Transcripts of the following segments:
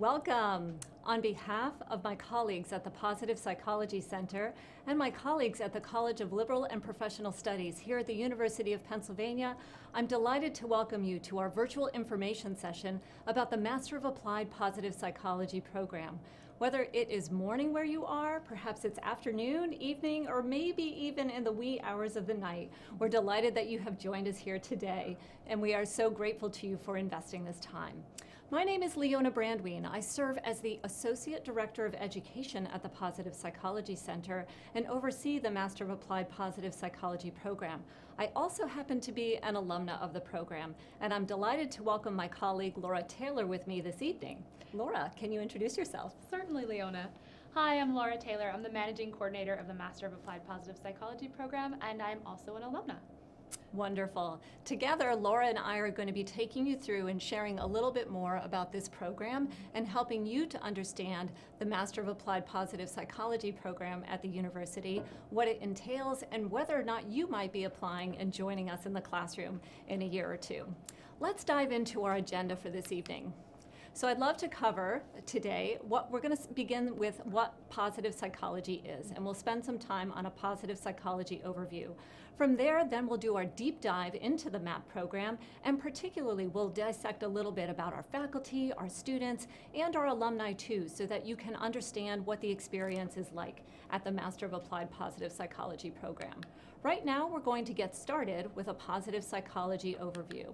Welcome. On behalf of my colleagues at the Positive Psychology Center and my colleagues at the College of Liberal and Professional Studies here at the University of Pennsylvania, I'm delighted to welcome you to our virtual information session about the Master of Applied Positive Psychology program. Whether it is morning where you are, perhaps it's afternoon, evening, or maybe even in the wee hours of the night, we're delighted that you have joined us here today, and we are so grateful to you for investing this time. My name is Leona Brandwene. I serve as the Associate Director of Education at the Positive Psychology Center and oversee the Master of Applied Positive Psychology program. I also happen to be an alumna of the program, and I'm delighted to welcome my colleague Laura Taylor with me this evening. Laura, can you introduce yourself? Certainly, Leona. Hi, I'm Laura Taylor. I'm the Managing Coordinator of the Master of Applied Positive Psychology program, and I'm also an alumna. Wonderful. Together, Laura and I are going to be taking you through and sharing a little bit more about this program and helping you to understand the Master of Applied Positive Psychology program at the university, what it entails, and whether or not you might be applying and joining us in the classroom in a year or two. Let's dive into our agenda for this evening. So I'd love to cover today we're going to begin with what positive psychology is, and we'll spend some time on a positive psychology overview. From there, then we'll do our deep dive into the MAPP program, and particularly we'll dissect a little bit about our faculty, our students, and our alumni too, so that you can understand what the experience is like at the Master of Applied Positive Psychology program. Right now, we're going to get started with a positive psychology overview.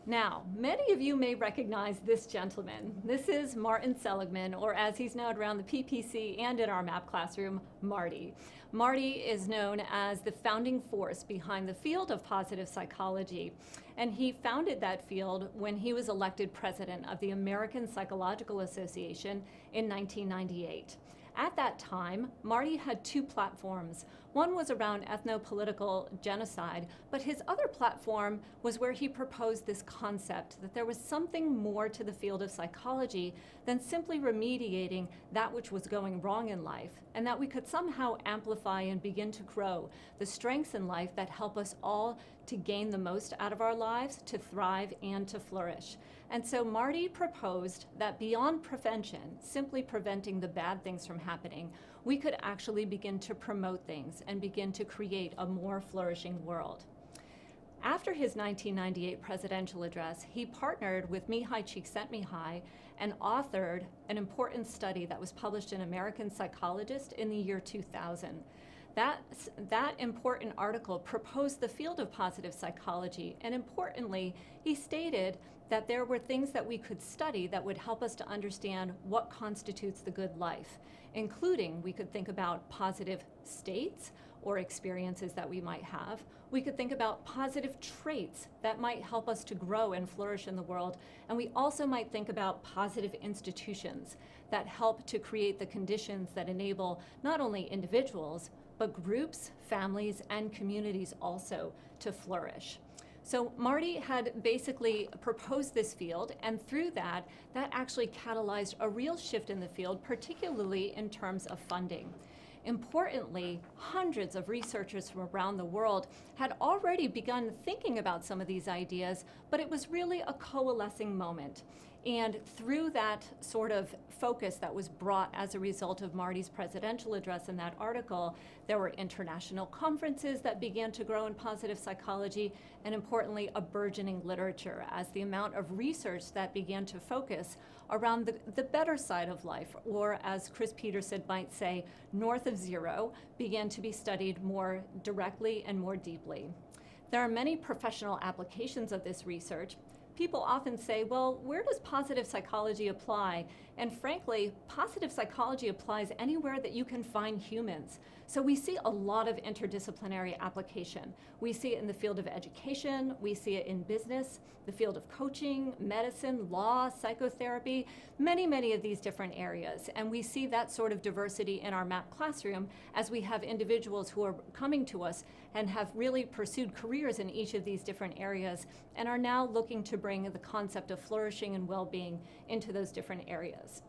Now, many of you may recognize this gentleman. This is Martin Seligman, or as he's known around the PPC and in our MAPP classroom, Marty. Marty is known as the founding force behind the field of positive psychology, and he founded that field when he was elected president of the American Psychological Association in 1998. At that time, Marty had two platforms. One was around ethno-political genocide, but his other platform was where he proposed this concept that there was something more to the field of psychology than simply remediating that which was going wrong in life, and that we could somehow amplify and begin to grow the strengths in life that help us all to gain the most out of our lives, to thrive and to flourish. And so Marty proposed that beyond prevention, simply preventing the bad things from happening, we could actually begin to promote things and begin to create a more flourishing world. After his 1998 presidential address, he partnered with Mihai Csikszentmihalyi and authored an important study that was published in American Psychologist in the year 2000. That important article proposed the field of positive psychology, and importantly, he stated that there were things that we could study that would help us to understand what constitutes the good life, including we could think about positive states or experiences that we might have. We could think about positive traits that might help us to grow and flourish in the world, and we also might think about positive institutions that help to create the conditions that enable not only individuals, but groups, families, and communities also to flourish. So Marty had basically proposed this field, and through that actually catalyzed a real shift in the field, particularly in terms of funding. Importantly, hundreds of researchers from around the world had already begun thinking about some of these ideas, but it was really a coalescing moment. And through that sort of focus that was brought as a result of Marty's presidential address in that article, there were international conferences that began to grow in positive psychology, and importantly, a burgeoning literature as the amount of research that began to focus around the better side of life, or as Chris Peterson might say, north of zero, began to be studied more directly and more deeply. There are many professional applications of this research. People often say, well, where does positive psychology apply? And frankly, positive psychology applies anywhere that you can find humans. So we see a lot of interdisciplinary application. We see it in the field of education, we see it in business, the field of coaching, medicine, law, psychotherapy, many of these different areas. And we see that sort of diversity in our MAPP classroom as we have individuals who are coming to us and have really pursued careers in each of these different areas and are now looking to bring the concept of flourishing and well-being into those different areas.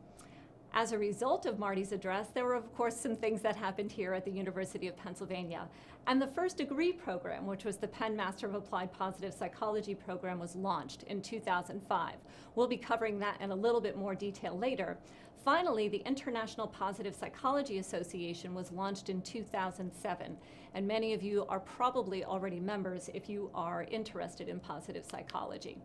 As a result of Marty's address, there were, of course, some things that happened here at the University of Pennsylvania. And the first degree program, which was the Penn Master of Applied Positive Psychology program, was launched in 2005. We'll be covering that in a little bit more detail later. Finally, the International Positive Psychology Association was launched in 2007, and many of you are probably already members if you are interested in positive psychology.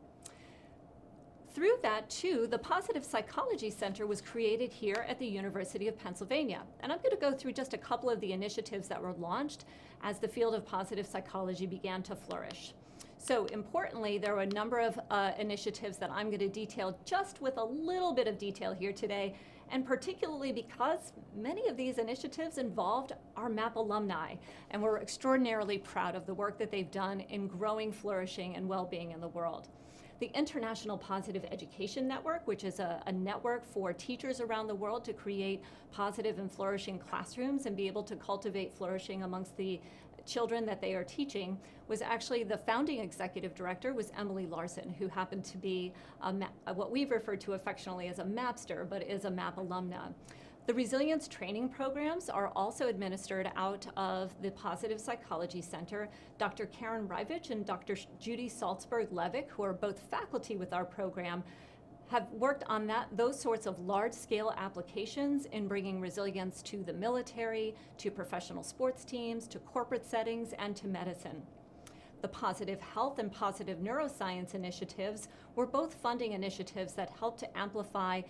Through that, too, the Positive Psychology Center was created here at the University of Pennsylvania. And I'm going to go through just a couple of the initiatives that were launched as the field of positive psychology began to flourish. So importantly, there were a number of initiatives that I'm going to detail just with a little bit of detail here today, and particularly because many of these initiatives involved our MAPP alumni, and we're extraordinarily proud of the work that they've done in growing, flourishing, and well-being in the world. The International Positive Education Network, which is a network for teachers around the world to create positive and flourishing classrooms and be able to cultivate flourishing amongst the children that they are teaching, was actually the founding executive director was Emily Larson, who happened to be what we've referred to affectionately as a MAPster, but is a MAPP alumna. The resilience training programs are also administered out of the Positive Psychology Center. Dr. Karen Rivich and Dr. Judy Salzberg-Levick, who are both faculty with our program, have worked on those sorts of large-scale applications in bringing resilience to the military, to professional sports teams, to corporate settings, and to medicine. The positive health and positive neuroscience initiatives were both funding initiatives that helped to amplify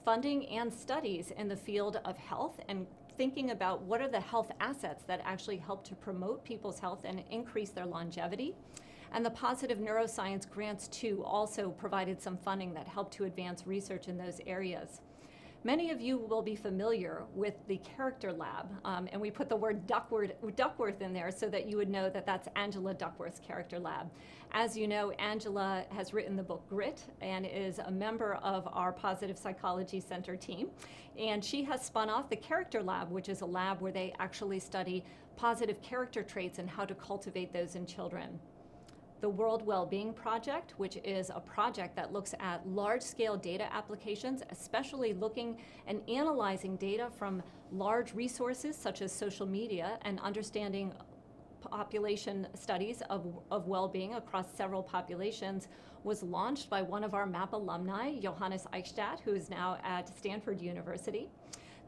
funding and studies in the field of health and thinking about what are the health assets that actually help to promote people's health and increase their longevity. And the positive neuroscience grants, too, also provided some funding that helped to advance research in those areas. Many of you will be familiar with the Character Lab, and we put the word Duckworth in there so that you would know that that's Angela Duckworth's Character Lab. As you know, Angela has written the book Grit and is a member of our Positive Psychology Center team, and she has spun off the Character Lab, which is a lab where they actually study positive character traits and how to cultivate those in children. The World Wellbeing Project, which is a project that looks at large-scale data applications, especially looking and analyzing data from large resources such as social media and understanding population studies of well-being across several populations, was launched by one of our MAPP alumni, Johannes Eichstadt, who is now at Stanford University.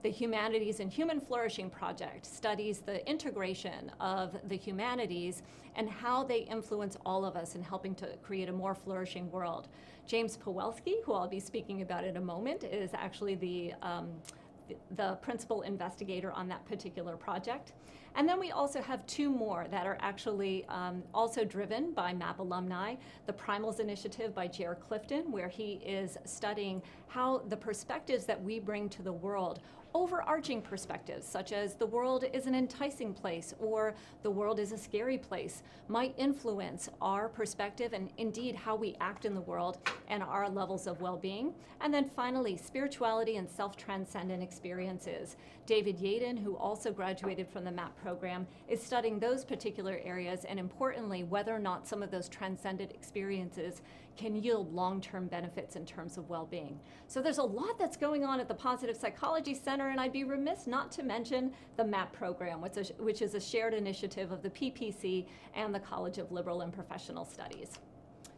The Humanities and Human Flourishing Project studies the integration of the humanities and how they influence all of us in helping to create a more flourishing world. James Pawelski, who I'll be speaking about in a moment, is actually the principal investigator on that particular project. And then we also have two more that are actually also driven by MAPP alumni. The Primals Initiative by Jer Clifton, where he is studying how the perspectives that we bring to the world, overarching perspectives such as the world is an enticing place or the world is a scary place, might influence our perspective and indeed how we act in the world and our levels of well-being. And then finally, spirituality and self-transcendent experiences. David Yaden, who also graduated from the MAPP program, is studying those particular areas and importantly, whether or not some of those transcendent experiences can yield long-term benefits in terms of well-being. So there's a lot that's going on at the Positive Psychology Center, and I'd be remiss not to mention the MAPP program, which is a shared initiative of the PPC and the College of Liberal and Professional Studies.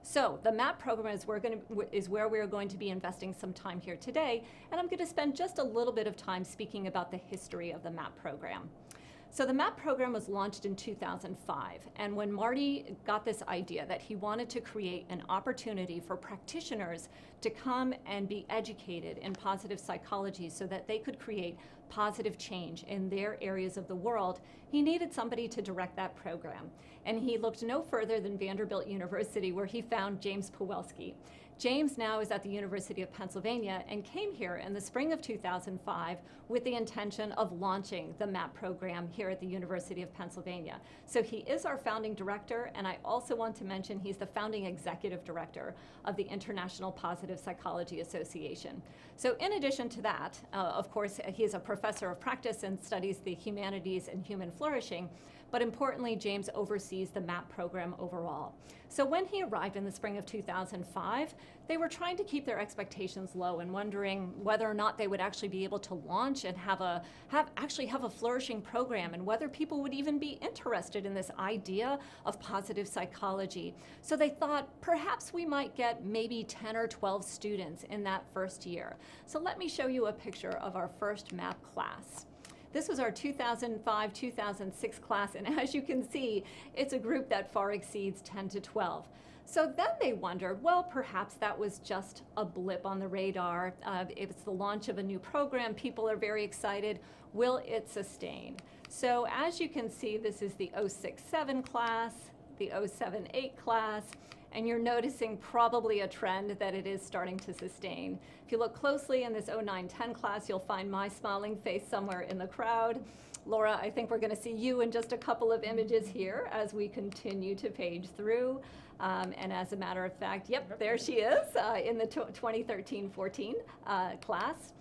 So the MAPP program is where we're going to be investing some time here today, and I'm going to spend just a little bit of time speaking about the history of the MAPP program. So the MAPP program was launched in 2005, and when Marty got this idea that he wanted to create an opportunity for practitioners to come and be educated in positive psychology so that they could create positive change in their areas of the world, he needed somebody to direct that program. And he looked no further than Vanderbilt University, where he found James Pawelski. James now is at the University of Pennsylvania and came here in the spring of 2005 with the intention of launching the MAPP program here at the University of Pennsylvania. So he is our founding director, and I also want to mention he's the founding executive director of the International Positive Psychology Association. So in addition to that, of course, he is a professor of practice and studies the humanities and human flourishing, but importantly, James oversees the MAPP program overall. So when he arrived in the spring of 2005, they were trying to keep their expectations low and wondering whether or not they would actually be able to launch and have a flourishing program, and whether people would even be interested in this idea of positive psychology. So they thought perhaps we might get maybe 10 or 12 students in that first year. So let me show you a picture of our first MAPP class. This was our 2005-2006 class, and as you can see, it's a group that far exceeds 10 to 12. So then they wondered, well, perhaps that was just a blip on the radar. It's the launch of a new program. People are very excited. Will it sustain? So as you can see, this is the 06-07 class, the 07-08 class, and you're noticing probably a trend that it is starting to sustain. If you look closely in this 09-10 class, you'll find my smiling face somewhere in the crowd. Laura, I think we're going to see you in just a couple of images here as we continue to page through. And as a matter of fact, yep, there she is in the 2013-14 class.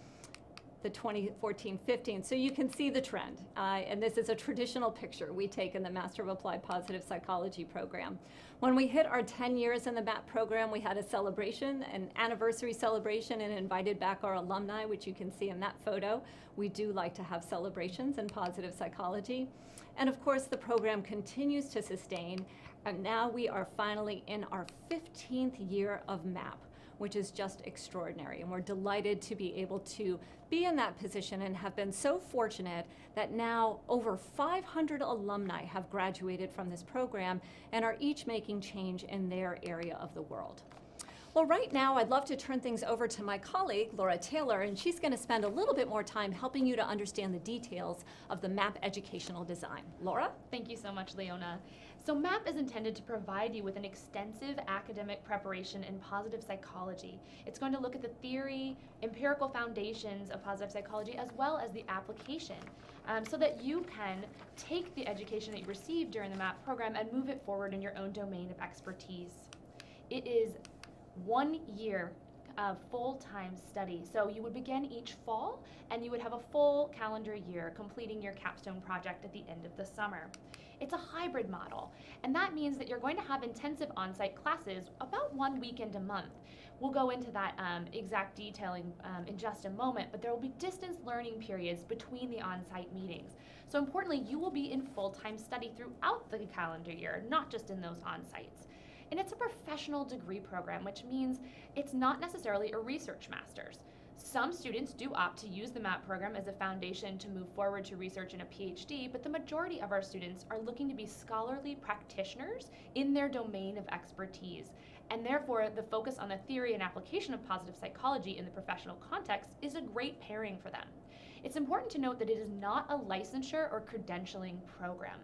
The 2014-15. So you can see the trend. And this is a traditional picture we take in the Master of Applied Positive Psychology program. When we hit our 10 years in the MAPP program, we had a celebration, an anniversary celebration, and invited back our alumni, which you can see in that photo. We do like to have celebrations in positive psychology. And of course, the program continues to sustain. And now we are finally in our 15th year of MAPP, which is just extraordinary. And we're delighted to be able to be in that position and have been so fortunate that now over 500 alumni have graduated from this program and are each making change in their area of the world. Well, right now, I'd love to turn things over to my colleague, Laura Taylor, and she's going to spend a little bit more time helping you to understand the details of the MAPP educational design. Laura? Thank you so much, Leona. So MAPP is intended to provide you with an extensive academic preparation in positive psychology. It's going to look at the theory, empirical foundations of positive psychology, as well as the application, so that you can take the education that you received during the MAPP program and move it forward in your own domain of expertise. It is 1 year of full-time study. So you would begin each fall and you would have a full calendar year completing your capstone project at the end of the summer. It's a hybrid model, and that means that you're going to have intensive on-site classes about 1 weekend a month. We'll go into that exact detailing in just a moment, but there will be distance learning periods between the on-site meetings. So importantly, you will be in full-time study throughout the calendar year, not just in those on-sites. And it's a professional degree program, which means it's not necessarily a research master's. Some students do opt to use the MAPP program as a foundation to move forward to research in a PhD, but the majority of our students are looking to be scholarly practitioners in their domain of expertise. And therefore, the focus on the theory and application of positive psychology in the professional context is a great pairing for them. It's important to note that it is not a licensure or credentialing program.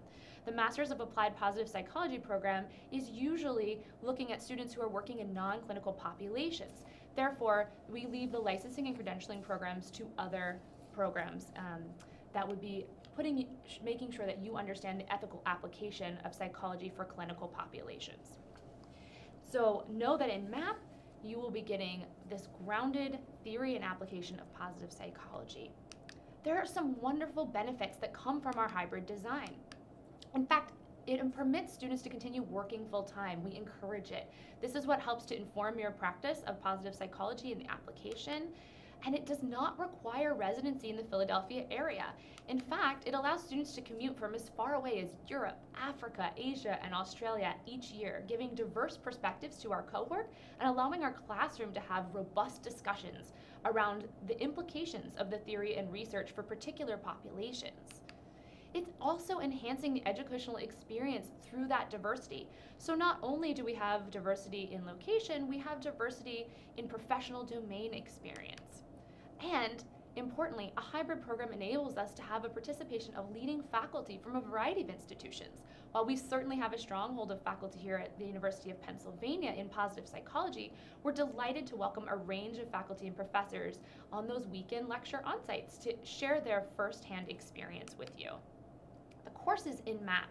The Masters of Applied Positive Psychology program is usually looking at students who are working in non-clinical populations. Therefore, we leave the licensing and credentialing programs to other programs that would be making sure that you understand the ethical application of psychology for clinical populations. So know that in MAPP, you will be getting this grounded theory and application of positive psychology. There are some wonderful benefits that come from our hybrid design. In fact, it permits students to continue working full-time. We encourage it. This is what helps to inform your practice of positive psychology and the application. And it does not require residency in the Philadelphia area. In fact, it allows students to commute from as far away as Europe, Africa, Asia, and Australia each year, giving diverse perspectives to our cohort and allowing our classroom to have robust discussions around the implications of the theory and research for particular populations. It's also enhancing the educational experience through that diversity. So not only do we have diversity in location, we have diversity in professional domain experience. And importantly, a hybrid program enables us to have a participation of leading faculty from a variety of institutions. While we certainly have a stronghold of faculty here at the University of Pennsylvania in positive psychology, we're delighted to welcome a range of faculty and professors on those weekend lecture on-sites to share their firsthand experience with you. The courses in MAPP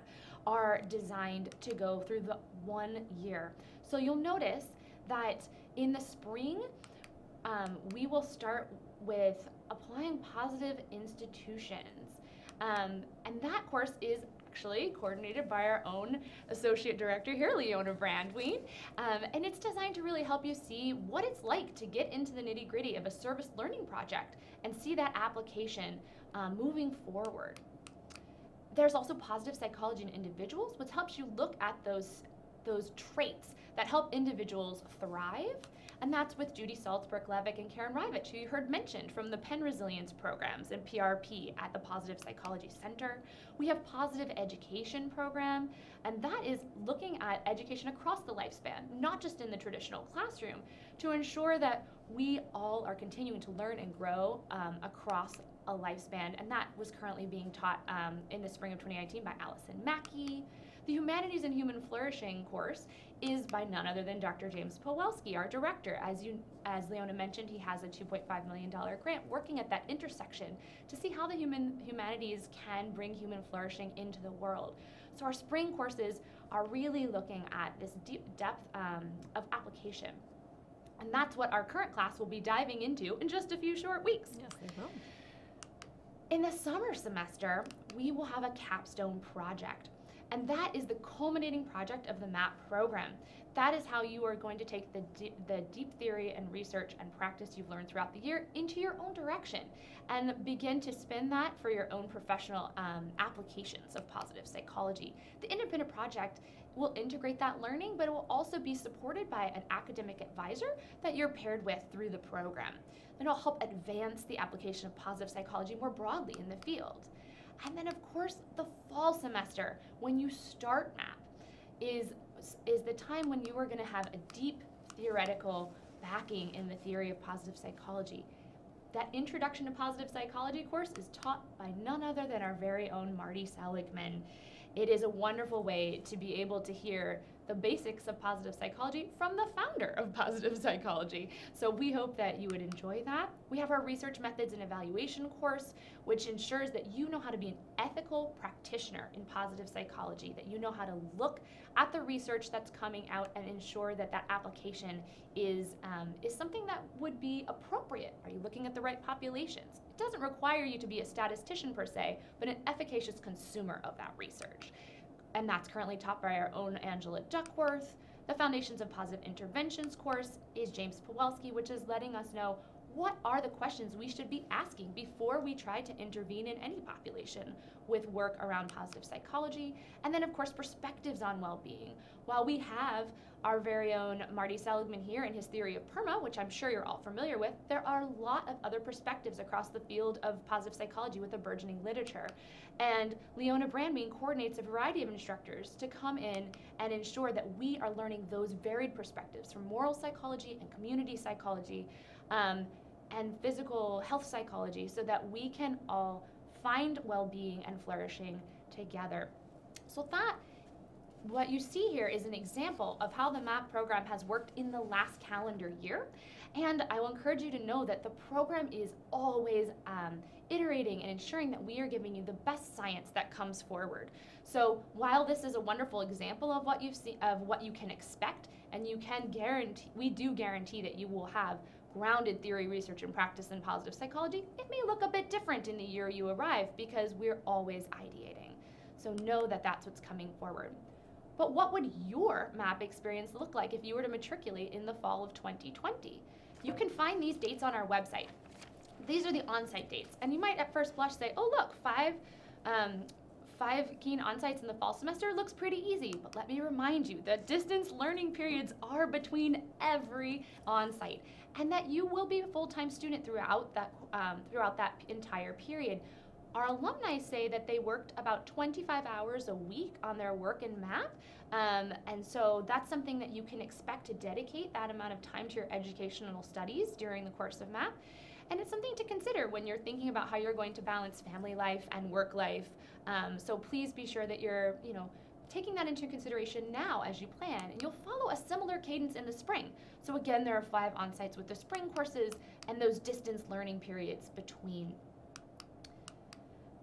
are designed to go through the 1 year. So you'll notice that in the spring, we will start with applying positive institutions. And that course is actually, coordinated by our own associate director here, Leona Brandwene. And it's designed to really help you see what it's like to get into the nitty-gritty of a service learning project and see that application moving forward. There's also positive psychology in individuals, which helps you look at those traits that help individuals thrive. And that's with Judy Salzberg-Levick and Karen Rivich, who you heard mentioned from the Penn Resilience programs and PRP at the Positive Psychology Center. We have Positive Education program, and that is looking at education across the lifespan, not just in the traditional classroom, to ensure that we all are continuing to learn and grow across a lifespan. And that was currently being taught in the spring of 2019 by Allison Mackey. The Humanities and Human Flourishing course is by none other than Dr. James Powelski, our director. As Leona mentioned, he has a $2.5 million grant working at that intersection to see how the humanities can bring human flourishing into the world. So our spring courses are really looking at this deep depth of application. And that's what our current class will be diving into in just a few short weeks. Yes, they will. In the summer semester, we will have a capstone project. And that is the culminating project of the MAPP program. That is how you are going to take the deep theory and research and practice you've learned throughout the year into your own direction and begin to spin that for your own professional applications of positive psychology. The independent project will integrate that learning, but it will also be supported by an academic advisor that you're paired with through the program. And it'll help advance the application of positive psychology more broadly in the field. And then, of course, the fall semester, when you start MAPP, is the time when you are going to have a deep theoretical backing in the theory of positive psychology. That Introduction to Positive Psychology course is taught by none other than our very own Marty Seligman. It is a wonderful way to be able to hear the basics of positive psychology from the founder of positive psychology. So we hope that you would enjoy that. We have our Research Methods and Evaluation course, which ensures that you know how to be an ethical practitioner in positive psychology, that you know how to look at the research that's coming out and ensure that that application is something that would be appropriate. Are you looking at the right populations? It doesn't require you to be a statistician per se, but an efficacious consumer of that research. And that's currently taught by our own Angela Duckworth. The Foundations of Positive Interventions course is James Powelski, which is letting us know what are the questions we should be asking before we try to intervene in any population with work around positive psychology. And then, of course, perspectives on well-being. While we have our very own Marty Seligman here in his theory of PERMA, which I'm sure you're all familiar with, there are a lot of other perspectives across the field of positive psychology with a burgeoning literature. And Leona Brandwene coordinates a variety of instructors to come in and ensure that we are learning those varied perspectives from moral psychology and community psychology and physical health psychology so that we can all find well-being and flourishing together. So that what you see here is an example of how the MAPP program has worked in the last calendar year. And I will encourage you to know that the program is always iterating and ensuring that we are giving you the best science that comes forward. So while this is a wonderful example of what you've seen, of what you can expect, and you can guarantee, we do guarantee that you will have grounded theory, research, and practice in positive psychology, it may look a bit different in the year you arrive because we're always ideating. So know that that's what's coming forward. But what would your MAPP experience look like if you were to matriculate in the fall of 2020? You can find these dates on our website. These are the on-site dates. And you might at first blush say, oh look, five keen on-sites in the fall semester looks pretty easy. But let me remind you that distance learning periods are between every on-site, and that you will be a full-time student throughout that entire period. Our alumni say that they worked about 25 hours a week on their work in MAPP, and so that's something that you can expect to dedicate that amount of time to your educational studies during the course of MAPP. And it's something to consider when you're thinking about how you're going to balance family life and work life. So please be sure that you're, taking that into consideration now as you plan. And you'll follow a similar cadence in the spring. So again, there are 5 on-sites with the spring courses and those distance learning periods between.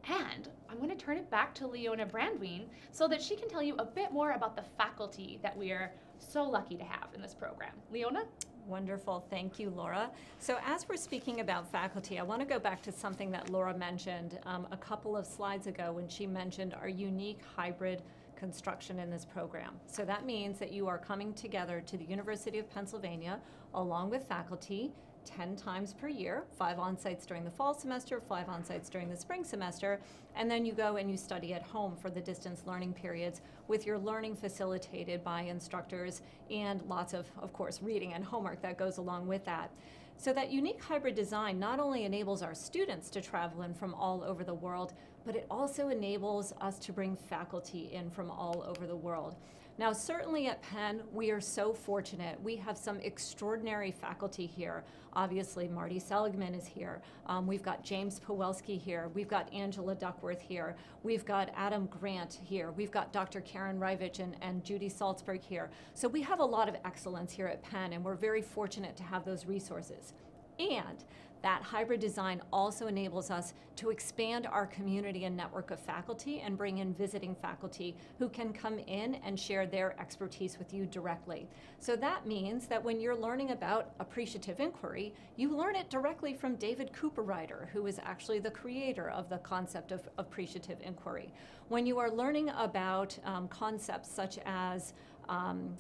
And I'm going to turn it back to Leona Brandwene so that she can tell you a bit more about the faculty that we are so lucky to have in this program. Leona? Wonderful, thank you, Laura. So as we're speaking about faculty, I want to go back to something that Laura mentioned a couple of slides ago when she mentioned our unique hybrid construction in this program. So that means that you are coming together to the University of Pennsylvania along with faculty 10 times per year, 5 on-sites during the fall semester, 5 on-sites during the spring semester, and then you go and you study at home for the distance learning periods with your learning facilitated by instructors and lots of course, reading and homework that goes along with that. So that unique hybrid design not only enables our students to travel in from all over the world, but it also enables us to bring faculty in from all over the world. Now, certainly at Penn, we are so fortunate. We have some extraordinary faculty here. Obviously, Marty Seligman is here. We've got James Pawelski here. We've got Angela Duckworth here. We've got Adam Grant here. We've got Dr. Karen Rivich and Judy Salzberg here. So we have a lot of excellence here at Penn, and we're very fortunate to have those resources. And that hybrid design also enables us to expand our community and network of faculty and bring in visiting faculty who can come in and share their expertise with you directly. So that means that when you're learning about appreciative inquiry, you learn it directly from David Cooperrider, who is actually the creator of the concept of appreciative inquiry. When you are learning about concepts such as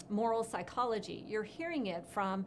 moral psychology, you're hearing it from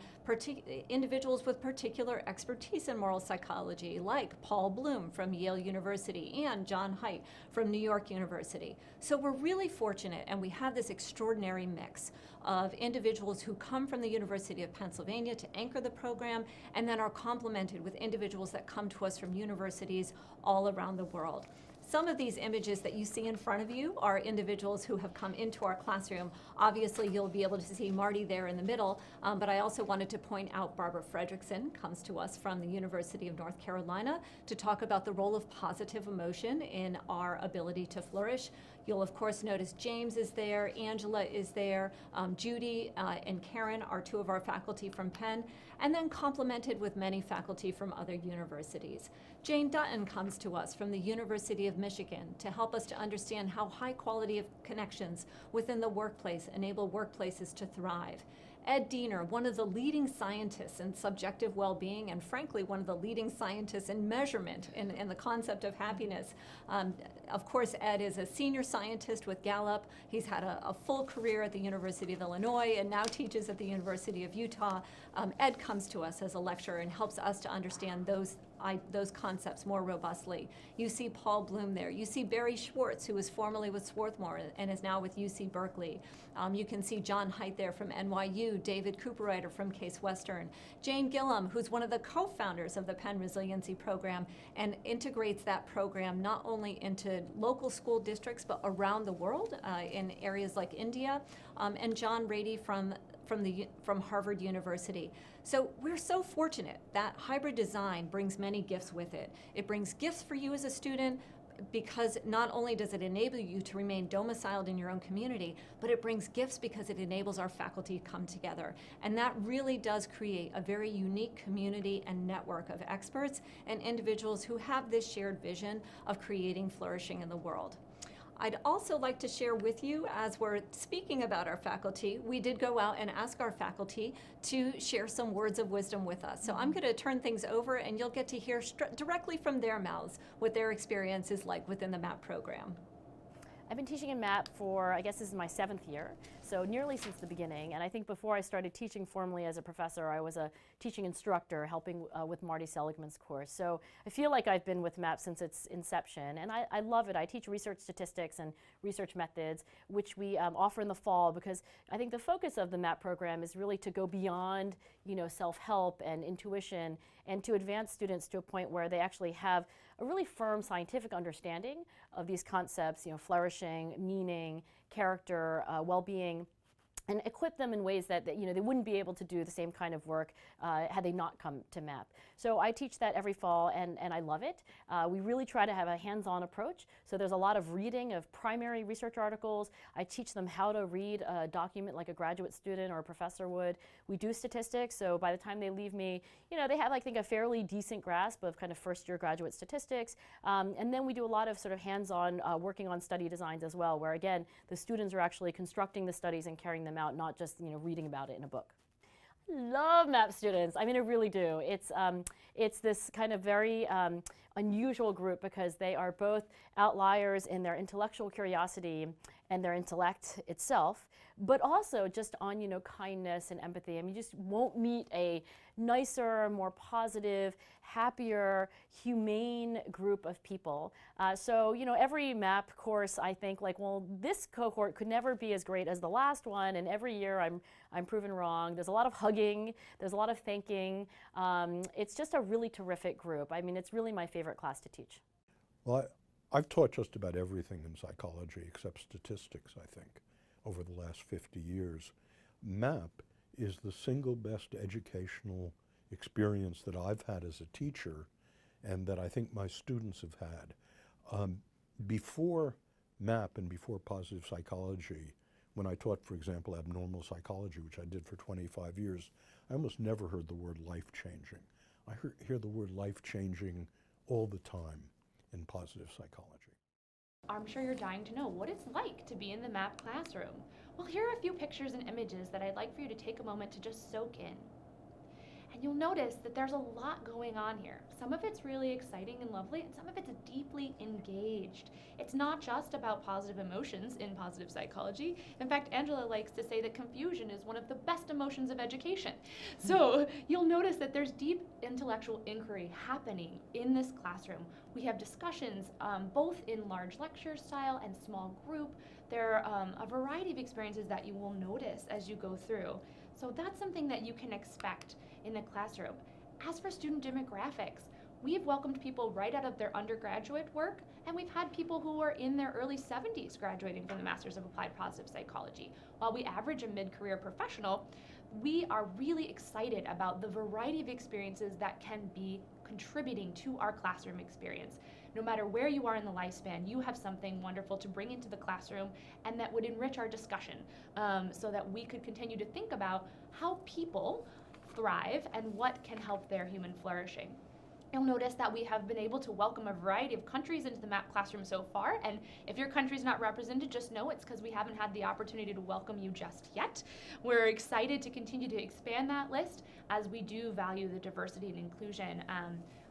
individuals with particular expertise in moral psychology, like Paul Bloom from Yale University and John Haidt from New York University. So we're really fortunate, and we have this extraordinary mix of individuals who come from the University of Pennsylvania to anchor the program, and then are complemented with individuals that come to us from universities all around the world. Some of these images that you see in front of you are individuals who have come into our classroom. Obviously, you'll be able to see Marty there in the middle, but I also wanted to point out Barbara Fredrickson comes to us from the University of North Carolina to talk about the role of positive emotion in our ability to flourish. You'll of course notice James is there, Angela is there, Judy and Karen are two of our faculty from Penn, and then complemented with many faculty from other universities. Jane Dutton comes to us from the University of Michigan to help us to understand how high quality of connections within the workplace enable workplaces to thrive. Ed Diener, one of the leading scientists in subjective well-being, and frankly, one of the leading scientists in measurement in the concept of happiness. Of course, Ed is a senior scientist with Gallup. He's had a full career at the University of Illinois and now teaches at the University of Utah. Ed comes to us as a lecturer and helps us to understand those concepts more robustly. You see Paul Bloom there. You see Barry Schwartz, who was formerly with Swarthmore and is now with UC Berkeley. You can see John Haidt there from NYU, David Cooperrider from Case Western, Jane Gillum, who's one of the co-founders of the Penn Resiliency Program and integrates that program not only into local school districts but around the world in areas like India, and John Rady from Harvard University. So we're so fortunate that hybrid design brings many gifts with it. It brings gifts for you as a student because not only does it enable you to remain domiciled in your own community, but it brings gifts because it enables our faculty to come together. And that really does create a very unique community and network of experts and individuals who have this shared vision of creating flourishing in the world. I'd also like to share with you, as we're speaking about our faculty, we did go out and ask our faculty to share some words of wisdom with us. So I'm going to turn things over and you'll get to hear directly from their mouths what their experience is like within the MAPP program. I've been teaching in MAPP for, I guess this is my 7th year, so nearly since the beginning. And I think before I started teaching formally as a professor, I was a teaching instructor helping with Marty Seligman's course. So I feel like I've been with MAPP since its inception, and I love it. I teach research statistics and research methods, which we offer in the fall, because I think the focus of the MAPP program is really to go beyond, self-help and intuition, and to advance students to a point where they actually have a really firm scientific understanding of these concepts, flourishing, meaning, character, well-being, and equip them in ways that you know, they wouldn't be able to do the same kind of work had they not come to MAPP. So I teach that every fall, and I love it. We really try to have a hands-on approach. So there's a lot of reading of primary research articles. I teach them how to read a document like a graduate student or a professor would. We do statistics, so by the time they leave me, you know, they have, I think, a fairly decent grasp of kind of first-year graduate statistics. And then we do a lot of sort of hands-on working on study designs as well, where again, the students are actually constructing the studies and carrying them out, not just, you know, reading about it in a book. I love MAPP students. I mean, I really do. It's this kind of very unusual group because they are both outliers in their intellectual curiosity and their intellect itself, but also just on, you know, kindness and empathy. I mean, you just won't meet a nicer, more positive, happier, humane group of people. So, you know, every MAPP course, I think, like, well, this cohort could never be as great as the last one, and every year I'm proven wrong. There's a lot of hugging, there's a lot of thanking. It's just a really terrific group. I mean, it's really my favorite class to teach. Well, I've taught just about everything in psychology except statistics, I think, over the last 50 years. MAPP is the single best educational experience that I've had as a teacher and that I think my students have had. Before MAPP and before positive psychology, when I taught, for example, abnormal psychology, which I did for 25 years, I almost never heard the word life-changing. I hear the word life-changing all the time in positive psychology. I'm sure you're dying to know what it's like to be in the MAPP classroom. Well, here are a few pictures and images that I'd like for you to take a moment to just soak in. And you'll notice that there's a lot going on here. Some of it's really exciting and lovely, and some of it's deeply engaged. It's not just about positive emotions in positive psychology. In fact, Angela likes to say that confusion is one of the best emotions of education. So you'll notice that there's deep intellectual inquiry happening in this classroom. We have discussions both in large lecture style and small group. There are a variety of experiences that you will notice as you go through. So that's something that you can expect in the classroom. As for student demographics, we've welcomed people right out of their undergraduate work, and we've had people who are in their early 70s graduating from the Masters of Applied Positive Psychology. While we average a mid-career professional, we are really excited about the variety of experiences that can be contributing to our classroom experience. No matter where you are in the lifespan, you have something wonderful to bring into the classroom and that would enrich our discussion so that we could continue to think about how people thrive and what can help their human flourishing. You'll notice that we have been able to welcome a variety of countries into the MAPP classroom so far, and if your country's not represented, just know it's because we haven't had the opportunity to welcome you just yet. We're excited to continue to expand that list as we do value the diversity and inclusion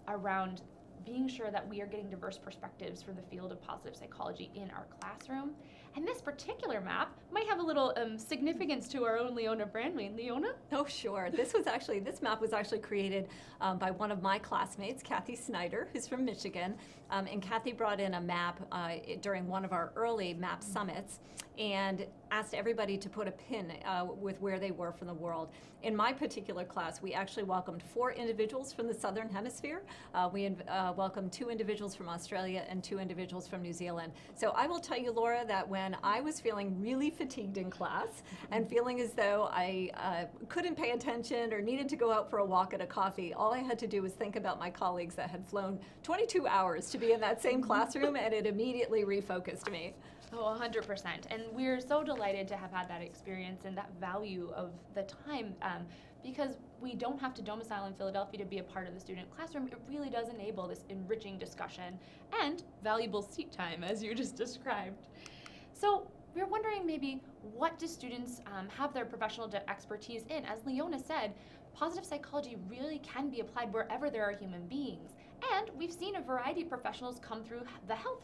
around being sure that we are getting diverse perspectives from the field of positive psychology in our classroom. And this particular map might have a little significance to our own Leona Brandwene. Leona? Oh, sure. This map was actually created by one of my classmates, Kathy Snyder, who's from Michigan. And Kathy brought in a map during one of our early map summits and asked everybody to put a pin with where they were from the world. In my particular class, we actually welcomed 4 individuals from the Southern Hemisphere. We welcomed 2 individuals from Australia and 2 individuals from New Zealand. So I will tell you, Laura, that when I was feeling really fatigued in class and feeling as though I couldn't pay attention or needed to go out for a walk at a coffee, all I had to do was think about my colleagues that had flown 22 hours to be in that same classroom, and it immediately refocused me. Oh, 100%. And we're so delighted to have had that experience and that value of the time because we don't have to domicile in Philadelphia to be a part of the student classroom. It really does enable this enriching discussion and valuable seat time, as you just described. So we're wondering maybe what do students have their professional expertise in? As Leona said, positive psychology really can be applied wherever there are human beings. And we've seen a variety of professionals come through the health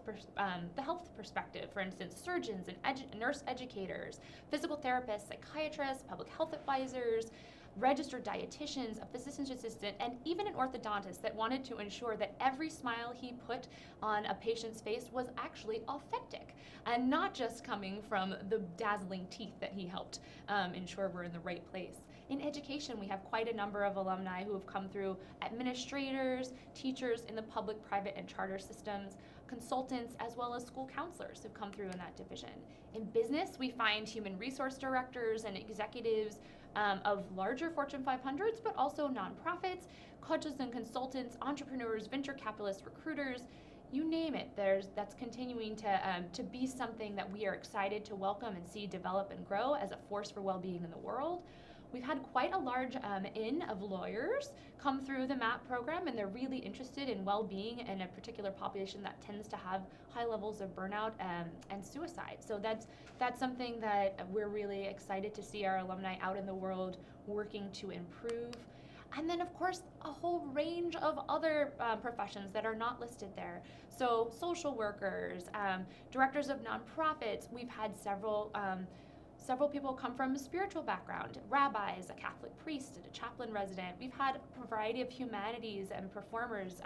perspective. For instance, surgeons and nurse educators, physical therapists, psychiatrists, public health advisors, registered dietitians, a physician's assistant, and even an orthodontist that wanted to ensure that every smile he put on a patient's face was actually authentic and not just coming from the dazzling teeth that he helped ensure were in the right place. In education, we have quite a number of alumni who have come through: administrators, teachers in the public, private, and charter systems, consultants, as well as school counselors who've come through in that division. In business, we find human resource directors and executives of larger Fortune 500s, but also nonprofits, coaches and consultants, entrepreneurs, venture capitalists, recruiters, you name it. That's continuing to be something that we are excited to welcome and see develop and grow as a force for well-being in the world. We've had quite a large in of lawyers come through the MAPP program, and they're really interested in well-being in a particular population that tends to have high levels of burnout and suicide. So that's something that we're really excited to see our alumni out in the world working to improve. And then, of course, a whole range of other professions that are not listed there. So social workers, directors of nonprofits. We've had several people come from a spiritual background: rabbis, a Catholic priest, and a chaplain resident. We've had a variety of humanities and performers,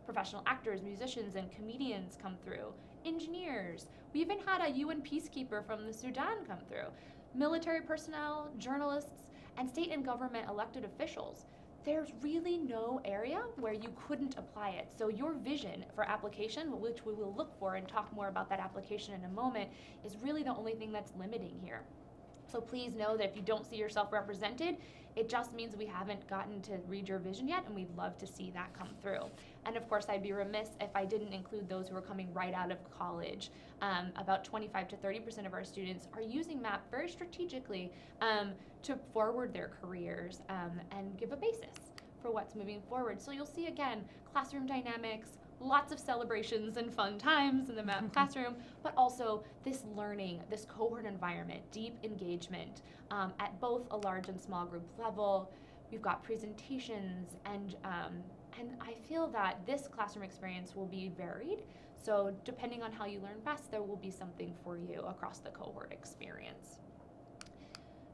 professional actors, musicians, and comedians come through. Engineers. We even had a UN peacekeeper from the Sudan come through. Military personnel, journalists, and state and government elected officials. There's really no area where you couldn't apply it. So your vision for application, which we will look for and talk more about that application in a moment, is really the only thing that's limiting here. So please know that if you don't see yourself represented, it just means we haven't gotten to read your vision yet, and we'd love to see that come through. And of course, I'd be remiss if I didn't include those who are coming right out of college. About 25 to 30% of our students are using MAPP very strategically to forward their careers and give a basis for what's moving forward. So you'll see, again, classroom dynamics, lots of celebrations and fun times in the MAPP classroom, but also this learning, this cohort environment, deep engagement at both a large and small group level. We've got presentations, and I feel that this classroom experience will be varied. So depending on how you learn best, there will be something for you across the cohort experience.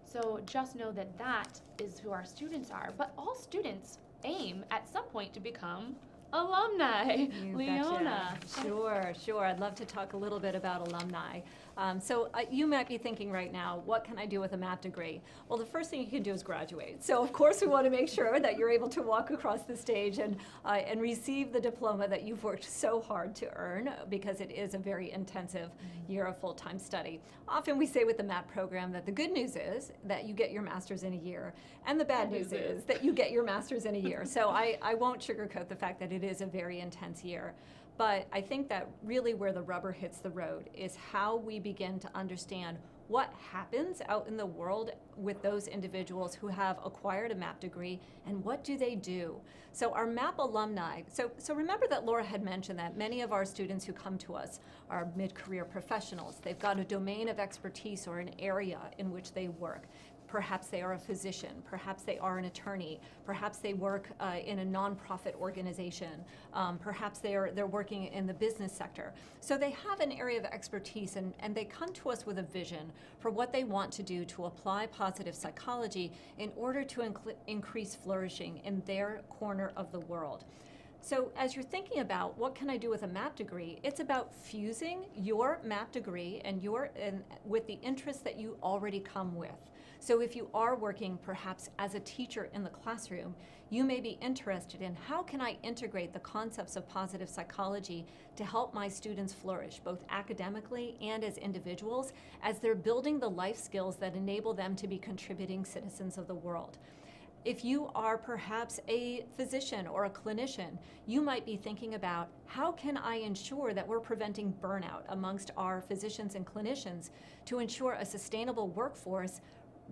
So just know that that is who our students are, but all students aim at some point to become alumni. Leona. Sure. I'd love to talk a little bit about alumni. So you might be thinking right now, what can I do with a MAPP degree? Well, the first thing you can do is graduate. So of course we want to make sure that you're able to walk across the stage and receive the diploma that you've worked so hard to earn, because it is a very intensive year of full-time study. Often we say with the MAPP program that the good news is that you get your master's in a year, and the bad news is that you get your master's in a year. So I won't sugarcoat the fact that it is a very intense year. But I think that really where the rubber hits the road is how we begin to understand what happens out in the world with those individuals who have acquired a MAPP degree, and what do they do? So our MAPP alumni, so remember that Laura had mentioned that many of our students who come to us are mid-career professionals. They've got a domain of expertise or an area in which they work. Perhaps they are a physician, perhaps they are an attorney, perhaps they work in a nonprofit organization, perhaps they're working in the business sector. So they have an area of expertise, and they come to us with a vision for what they want to do to apply positive psychology in order to increase flourishing in their corner of the world. So as you're thinking about what can I do with a MAPP degree, it's about fusing your MAPP degree and with the interests that you already come with. So if you are working perhaps as a teacher in the classroom, you may be interested in how can I integrate the concepts of positive psychology to help my students flourish, both academically and as individuals, as they're building the life skills that enable them to be contributing citizens of the world. If you are perhaps a physician or a clinician, you might be thinking about how can I ensure that we're preventing burnout amongst our physicians and clinicians to ensure a sustainable workforce.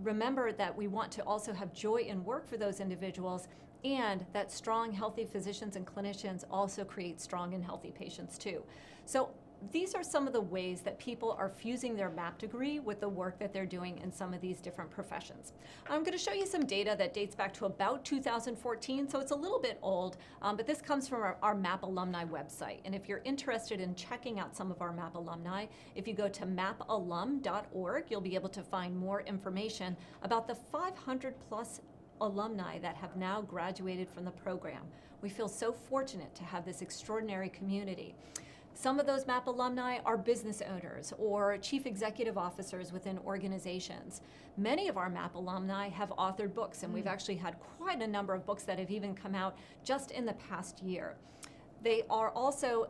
Remember that we want to also have joy in work for those individuals, and that strong, healthy physicians and clinicians also create strong and healthy patients too. So these are some of the ways that people are fusing their MAPP degree with the work that they're doing in some of these different professions. I'm going to show you some data that dates back to about 2014, so it's a little bit old, but this comes from our MAPP alumni website. And if you're interested in checking out some of our MAPP alumni, if you go to mappalum.org, you'll be able to find more information about the 500 plus alumni that have now graduated from the program. We feel so fortunate to have this extraordinary community. Some of those MAPP alumni are business owners or chief executive officers within organizations. Many of our MAPP alumni have authored books, and we've actually had quite a number of books that have even come out just in the past year. They are also,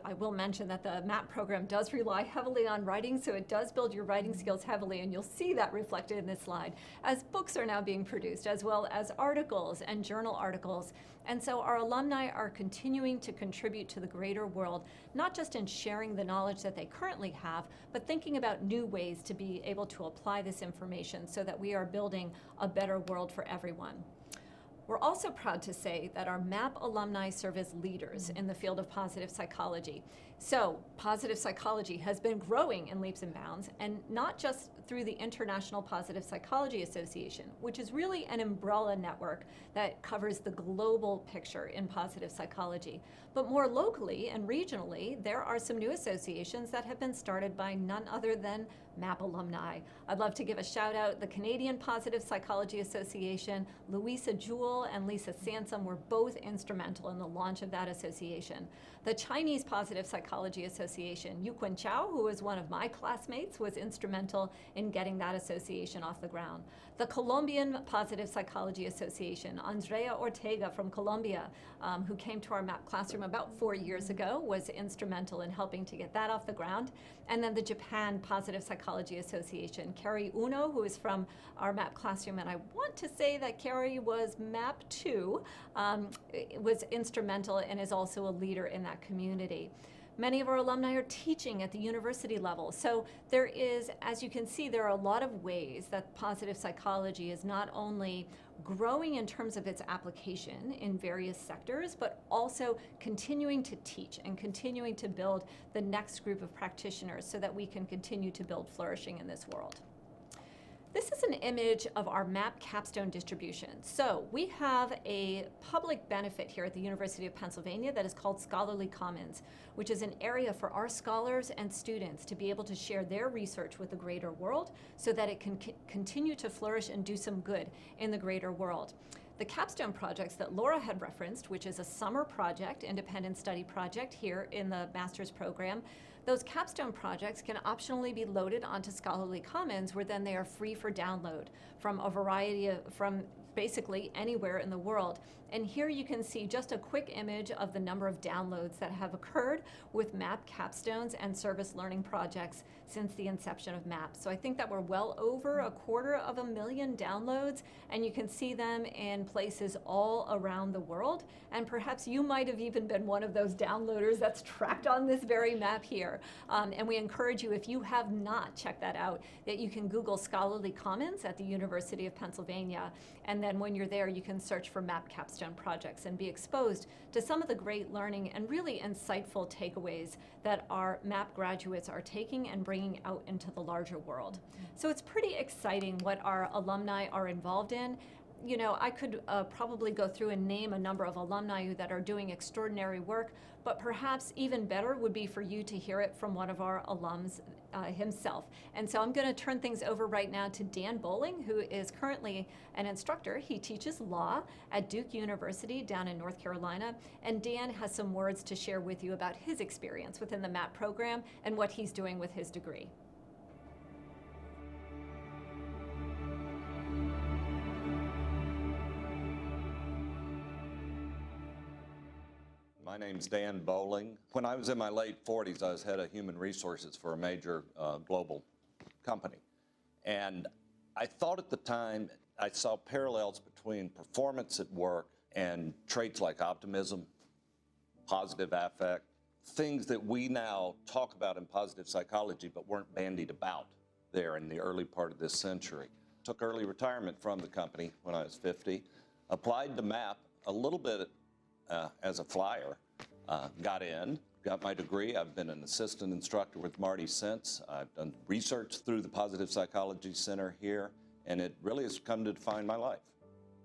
I will mention that the MAPP program does rely heavily on writing, so it does build your writing skills heavily, and you'll see that reflected in this slide, as books are now being produced, as well as articles and journal articles. And so our alumni are continuing to contribute to the greater world, not just in sharing the knowledge that they currently have, but thinking about new ways to be able to apply this information so that we are building a better world for everyone. We're also proud to say that our MAPP alumni serve as leaders in the field of positive psychology. So positive psychology has been growing in leaps and bounds, and not just through the International Positive Psychology Association, which is really an umbrella network that covers the global picture in positive psychology. But more locally and regionally, there are some new associations that have been started by none other than MAPP alumni. I'd love to give a shout out. The Canadian Positive Psychology Association, Louisa Jewell and Lisa Sansom were both instrumental in the launch of that association. The Chinese Positive Psychology Association, Yu Kun Chao, who was one of my classmates, was instrumental in getting that association off the ground. The Colombian Positive Psychology Association, Andrea Ortega from Colombia, who came to our MAPP classroom about 4 years ago, was instrumental in helping to get that off the ground. And then the Japan Positive Psychology Association, Carrie Uno, who is from our MAPP classroom, and I want to say that Carrie was MAPP 2, was instrumental and is also a leader in that community. Many of our alumni are teaching at the university level. So there is, as you can see, there are a lot of ways that positive psychology is not only growing in terms of its application in various sectors, but also continuing to teach and continuing to build the next group of practitioners so that we can continue to build flourishing in this world. This is an image of our MAPP capstone distribution. So we have a public benefit here at the University of Pennsylvania that is called Scholarly Commons, which is an area for our scholars and students to be able to share their research with the greater world so that it can continue to flourish and do some good in the greater world. The capstone projects that Laura had referenced, which is a summer project, independent study project here in the master's program, those capstone projects can optionally be loaded onto Scholarly Commons, where then they are free for download from a variety of, from basically anywhere in the world. And here you can see just a quick image of the number of downloads that have occurred with MAPP capstones and service learning projects since the inception of MAPP. So I think that we're well over 250,000 downloads, and you can see them in places all around the world. And perhaps you might have even been one of those downloaders that's tracked on this very map here. And we encourage you, if you have not checked that out, that you can Google Scholarly Commons at the University of Pennsylvania. And then when you're there, you can search for MAPP capstone projects and be exposed to some of the great learning and really insightful takeaways that our MAPP graduates are taking and bringing out into the larger world. So it's pretty exciting what our alumni are involved in. You know, I could probably go through and name a number of alumni that are doing extraordinary work, but perhaps even better would be for you to hear it from one of our alums himself. And so I'm going to turn things over right now to Dan Bowling, who is currently an instructor. He teaches law at Duke University down in North Carolina. And Dan has some words to share with you about his experience within the MAPP program and what he's doing with his degree. My name's Dan Bowling. When I was in my late 40s, I was head of human resources for a major global company. And I thought at the time I saw parallels between performance at work and traits like optimism, positive affect, things that we now talk about in positive psychology but weren't bandied about there in the early part of this century. Took early retirement from the company when I was 50, applied to MAPP a little bit as a flyer, got in, got my degree. I've been an assistant instructor with Marty since. I've done research through the Positive Psychology Center here, and it really has come to define my life.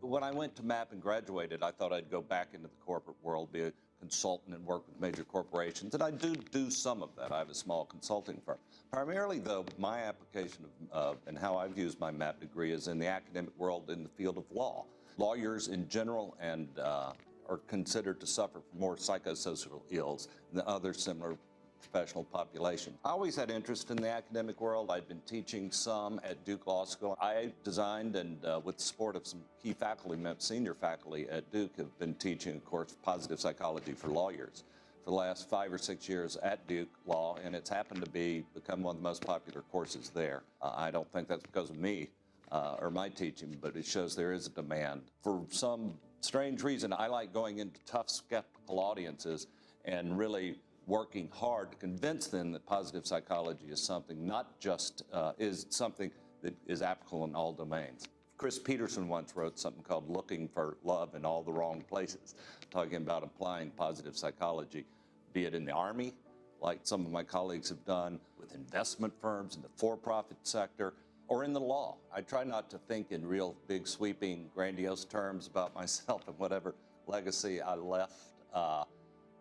When I went to MAPP and graduated, I thought I'd go back into the corporate world, be a consultant and work with major corporations, and I do some of that. I have a small consulting firm. Primarily, though, my application of and how I've used my MAPP degree is in the academic world in the field of law. lawyers in general and are considered to suffer from more psychosocial ills than other similar professional population. I always had interest in the academic world. I'd been teaching some at Duke Law School. I designed and with the support of some key faculty, senior faculty at Duke, have been teaching a course, Positive Psychology for Lawyers, for the last 5 or 6 years at Duke Law, and it's happened to become one of the most popular courses there. I don't think that's because of me or my teaching, but it shows there is a demand. For some strange reason, I like going into tough, skeptical audiences and really working hard to convince them that positive psychology is something not just is something that is applicable in all domains. Chris Peterson once wrote something called Looking for Love in All the Wrong Places, talking about applying positive psychology, be it in the Army, like some of my colleagues have done, with investment firms in the for-profit sector, or in the law. I try not to think in real big, sweeping, grandiose terms about myself and whatever legacy I left.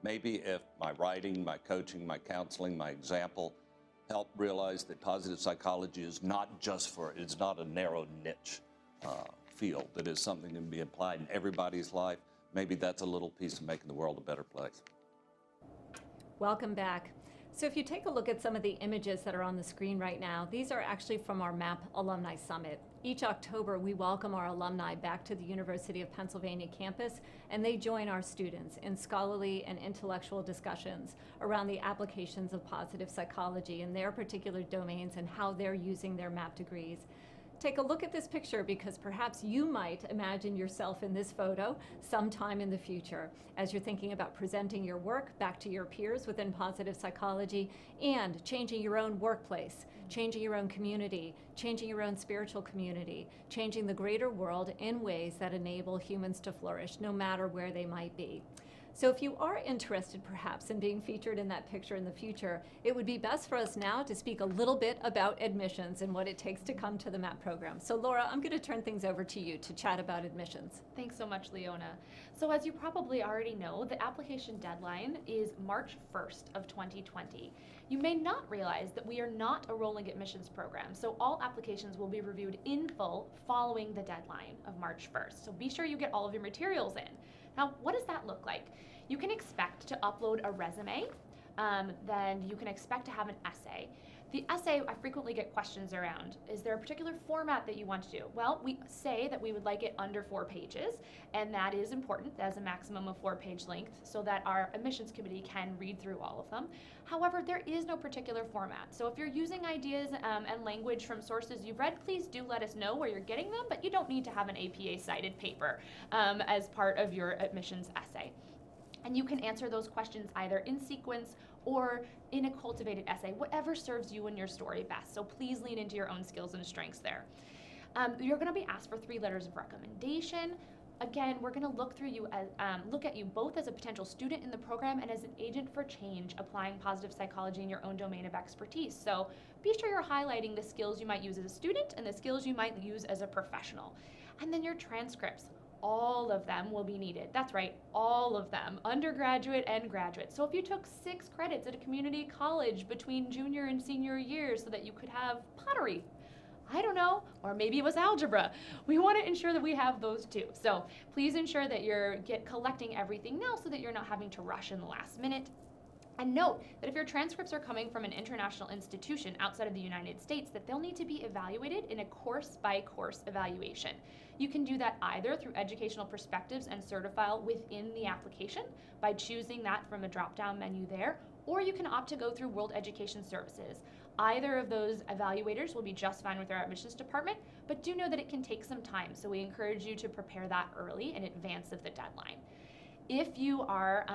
Maybe if my writing, my coaching, my counseling, my example help realize that positive psychology is not just it's not a narrow niche field. It is something that can be applied in everybody's life. Maybe that's a little piece of making the world a better place. Welcome back. So if you take a look at some of the images that are on the screen right now, these are actually from our MAPP Alumni Summit. Each October, we welcome our alumni back to the University of Pennsylvania campus, and they join our students in scholarly and intellectual discussions around the applications of positive psychology in their particular domains and how they're using their MAPP degrees. Take a look at this picture because perhaps you might imagine yourself in this photo sometime in the future as you're thinking about presenting your work back to your peers within positive psychology and changing your own workplace, changing your own community, changing your own spiritual community, changing the greater world in ways that enable humans to flourish no matter where they might be. So if you are interested perhaps in being featured in that picture in the future, it would be best for us now to speak a little bit about admissions and what it takes to come to the MAPP program. So Laura, I'm going to turn things over to you to chat about admissions. Thanks so much, Leona. So as you probably already know, the application deadline is March 1st of 2020. You may not realize that we are not a rolling admissions program, so all applications will be reviewed in full following the deadline of March 1st. So be sure you get all of your materials in. Now, what does that look like? You can expect to upload a resume, then you can expect to have an essay. The essay, I frequently get questions around, is there a particular format that you want to do? Well, we say that we would like it under 4 pages, and that is important. That's a maximum of 4-page length so that our admissions committee can read through all of them. However, there is no particular format. So if you're using ideas and language from sources you've read, please do let us know where you're getting them, but you don't need to have an APA-cited paper as part of your admissions essay. And you can answer those questions either in sequence or in a cultivated essay, whatever serves you and your story best. So please lean into your own skills and strengths there. You're going to be asked for 3 letters of recommendation. Again, we're going to look at you both as a potential student in the program and as an agent for change, applying positive psychology in your own domain of expertise. So be sure you're highlighting the skills you might use as a student and the skills you might use as a professional. And then your transcripts. All of them will be needed. That's right, all of them, undergraduate and graduate. So if you took 6 credits at a community college between junior and senior years so that you could have pottery, I don't know, or maybe it was algebra, we want to ensure that we have those too. So please ensure that you're collecting everything now so that you're not having to rush in the last minute. And note that if your transcripts are coming from an international institution outside of the United States, that they'll need to be evaluated in a course-by-course evaluation. You can do that either through educational perspectives and Certifile within the application by choosing that from a drop-down menu there, or you can opt to go through World Education Services. Either of those evaluators will be just fine with our admissions department, but do know that it can take some time, so we encourage you to prepare that early in advance of the deadline. If you are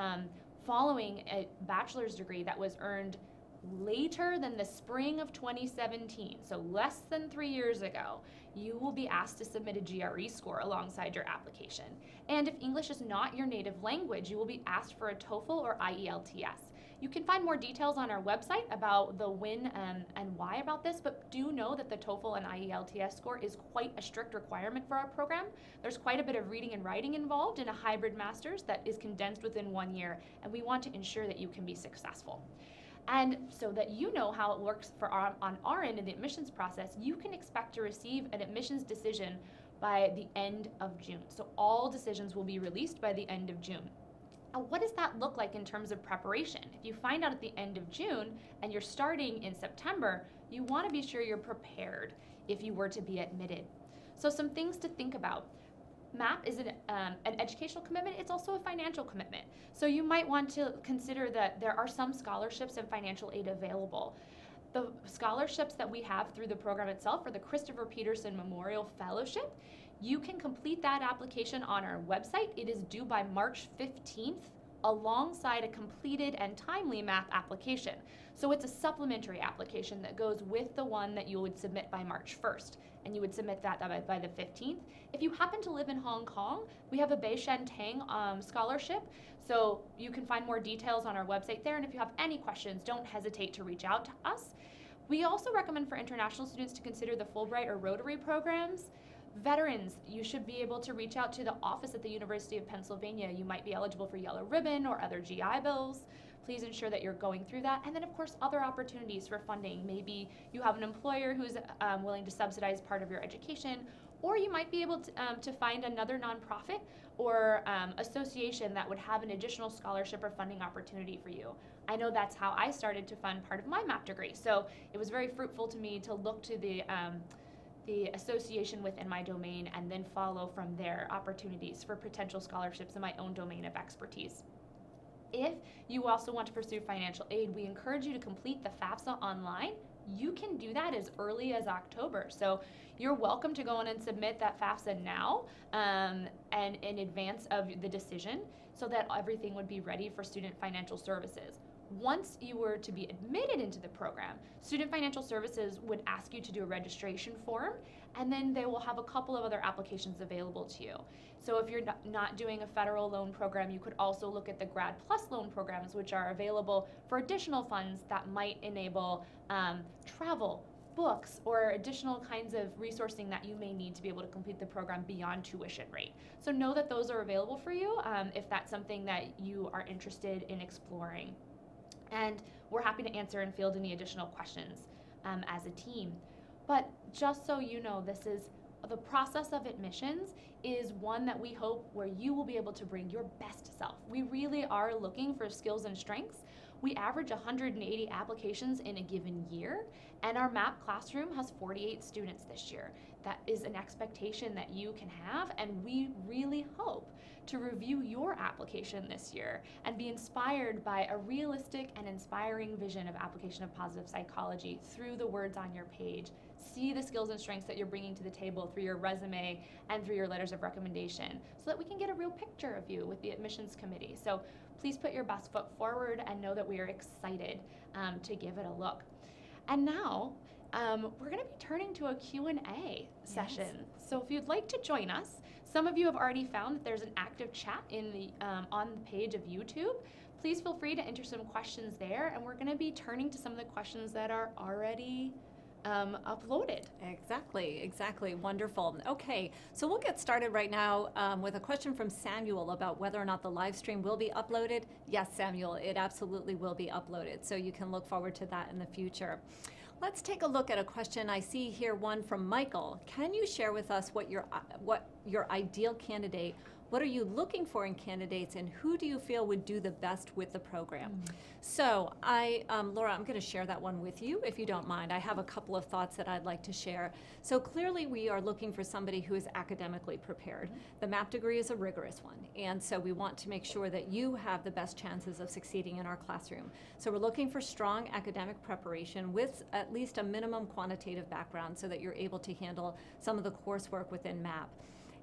following a bachelor's degree that was earned later than the spring of 2017, so less than 3 years ago, you will be asked to submit a GRE score alongside your application. And if English is not your native language, you will be asked for a TOEFL or IELTS. You can find more details on our website about the when and why about this, but do know that the TOEFL and IELTS score is quite a strict requirement for our program. There's quite a bit of reading and writing involved in a hybrid master's that is condensed within 1 year, and we want to ensure that you can be successful. And so that you know how it works on our end in the admissions process, you can expect to receive an admissions decision by the end of June. So all decisions will be released by the end of June. Now, what does that look like in terms of preparation? If you find out at the end of June and you're starting in September, you want to be sure you're prepared if you were to be admitted. So some things to think about. MAPP is an educational commitment. It's also a financial commitment. So you might want to consider that there are some scholarships and financial aid available. The scholarships that we have through the program itself are the Christopher Peterson Memorial Fellowship. You can complete that application on our website. It is due by March 15th alongside a completed and timely MAPP application. So it's a supplementary application that goes with the one that you would submit by March 1st, and you would submit that by the 15th. If you happen to live in Hong Kong, we have a Bei Shen Tang scholarship, so you can find more details on our website there, and if you have any questions, don't hesitate to reach out to us. We also recommend for international students to consider the Fulbright or Rotary programs. Veterans, you should be able to reach out to the office at the University of Pennsylvania. You might be eligible for Yellow Ribbon or other GI Bills. Please ensure that you're going through that. And then, of course, other opportunities for funding. Maybe you have an employer who's willing to subsidize part of your education, or you might be able to find another nonprofit or association that would have an additional scholarship or funding opportunity for you. I know that's how I started to fund part of my MAPP degree. So it was very fruitful to me to look to the association within my domain and then follow from there opportunities for potential scholarships in my own domain of expertise. If you also want to pursue financial aid, we encourage you to complete the FAFSA online. You can do that as early as October. So you're welcome to go in and submit that FAFSA now and in advance of the decision so that everything would be ready for student financial services. Once you were to be admitted into the program, Student Financial Services would ask you to do a registration form, and then they will have a couple of other applications available to you. So if you're not doing a federal loan program, you could also look at the Grad Plus loan programs, which are available for additional funds that might enable travel, books, or additional kinds of resourcing that you may need to be able to complete the program beyond tuition rate. So know that those are available for you if that's something that you are interested in exploring. And we're happy to answer and field any additional questions as a team. But just so you know, the process of admissions is one that we hope where you will be able to bring your best self. We really are looking for skills and strengths. We average 180 applications in a given year, and our MAPP classroom has 48 students this year. That is an expectation that you can have, and we really hope to review your application this year and be inspired by a realistic and inspiring vision of application of positive psychology through the words on your page. See the skills and strengths that you're bringing to the table through your resume and through your letters of recommendation so that we can get a real picture of you with the admissions committee. So please put your best foot forward and know that we are excited to give it a look. And now, we're going to be turning to a Q&A session. Yes. So if you'd like to join us, some of you have already found that there's an active chat in the on the page of YouTube. Please feel free to enter some questions there, and we're going to be turning to some of the questions that are already uploaded. Exactly. Wonderful. Okay, so we'll get started right now with a question from Samuel about whether or not the live stream will be uploaded. Yes, Samuel, it absolutely will be uploaded, so you can look forward to that in the future. Let's take a look at a question. I see here one from Michael. Can you share with us what your ideal candidate, what are you looking for in candidates, and who do you feel would do the best with the program? So Laura, I'm going to share that one with you if you don't mind. I have a couple of thoughts that I'd like to share. So clearly we are looking for somebody who is academically prepared. The MAPP degree is a rigorous one, and so we want to make sure that you have the best chances of succeeding in our classroom. So we're looking for strong academic preparation with at least a minimum quantitative background so that you're able to handle some of the coursework within MAPP.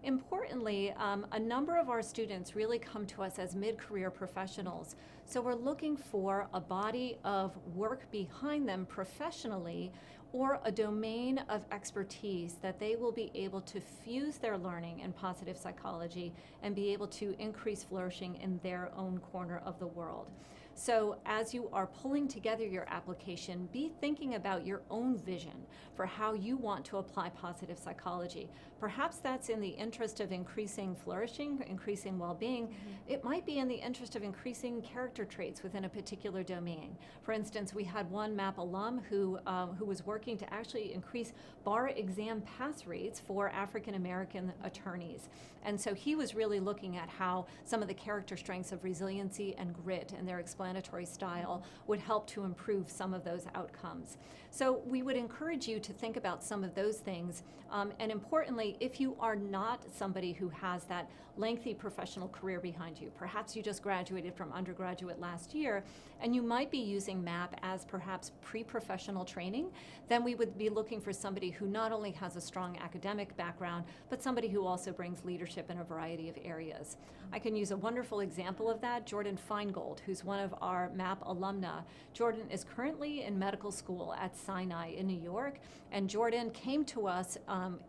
Importantly, a number of our students really come to us as mid-career professionals. So we're looking for a body of work behind them professionally or a domain of expertise that they will be able to fuse their learning in positive psychology and be able to increase flourishing in their own corner of the world. So as you are pulling together your application, be thinking about your own vision for how you want to apply positive psychology. Perhaps that's in the interest of increasing flourishing, increasing well-being. It might be in the interest of increasing character traits within a particular domain. For instance, we had one MAPP alum who was working to actually increase bar exam pass rates for African American attorneys. And so he was really looking at how some of the character strengths of resiliency and grit and their explanatory style would help to improve some of those outcomes. So we would encourage you to think about some of those things. And importantly, if you are not somebody who has that lengthy professional career behind you, perhaps you just graduated from undergraduate last year, and you might be using MAPP as perhaps pre-professional training, then we would be looking for somebody who not only has a strong academic background, but somebody who also brings leadership in a variety of areas. I can use a wonderful example of that, Jordan Feingold, who's one of our MAPP alumna. Jordan is currently in medical school at Sinai in New York, and Jordan came to us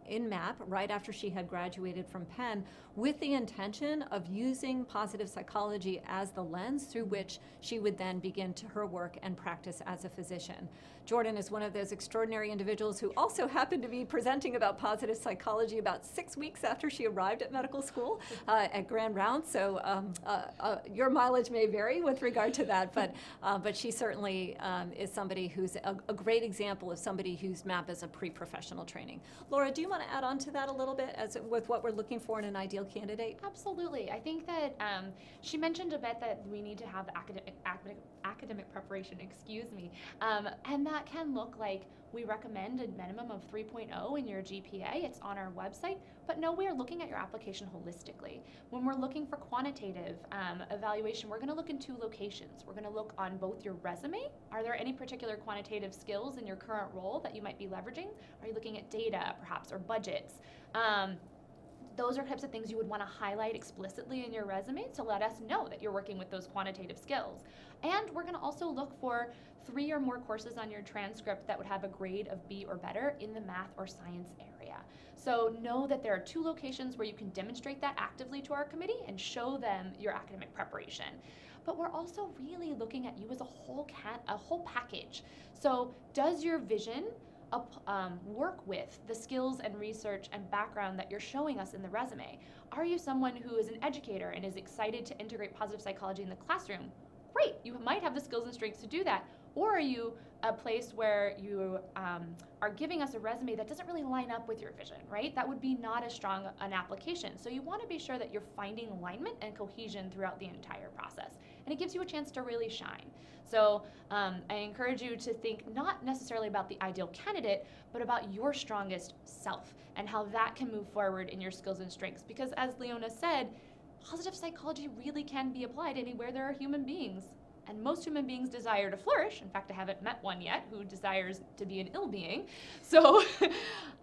in MAPP right after she had graduated from Penn with the intention of using positive psychology as the lens through which she would then begin her work and practice as a physician. Jordan is one of those extraordinary individuals who also happened to be presenting about positive psychology about 6 weeks after she arrived at medical school at Grand Rounds. So your mileage may vary with regard to that, but she certainly is somebody who's a great example of somebody whose MAPP is a pre-professional training. Laura, do you want to add on to that a little bit with what we're looking for in an ideal candidate? Absolutely. I think that she mentioned a bit that we need to have academic preparation, and that can look like we recommend a minimum of 3.0 in your GPA. It's on our website, but no, we are looking at your application holistically. When we're looking for quantitative evaluation, we're going to look in 2 locations. We're going to look on both your resume. Are there any particular quantitative skills in your current role that you might be leveraging? Are you looking at data, perhaps, or budgets? Those are types of things you would want to highlight explicitly in your resume to let us know that you're working with those quantitative skills. And we're going to also look for 3 or more courses on your transcript that would have a grade of B or better in the math or science area. So know that there are 2 locations where you can demonstrate that actively to our committee and show them your academic preparation. But we're also really looking at you as a whole package. So does your vision work with the skills and research and background that you're showing us in the resume? Are you someone who is an educator and is excited to integrate positive psychology in the classroom? Great, you might have the skills and strengths to do that. Or are you a place where you are giving us a resume that doesn't really line up with your vision, right? That would be not as strong an application. So you want to be sure that you're finding alignment and cohesion throughout the entire process. And it gives you a chance to really shine. So I encourage you to think not necessarily about the ideal candidate, but about your strongest self and how that can move forward in your skills and strengths. Because as Leona said, positive psychology really can be applied anywhere there are human beings. And most human beings desire to flourish. In fact, I haven't met one yet who desires to be an ill being. So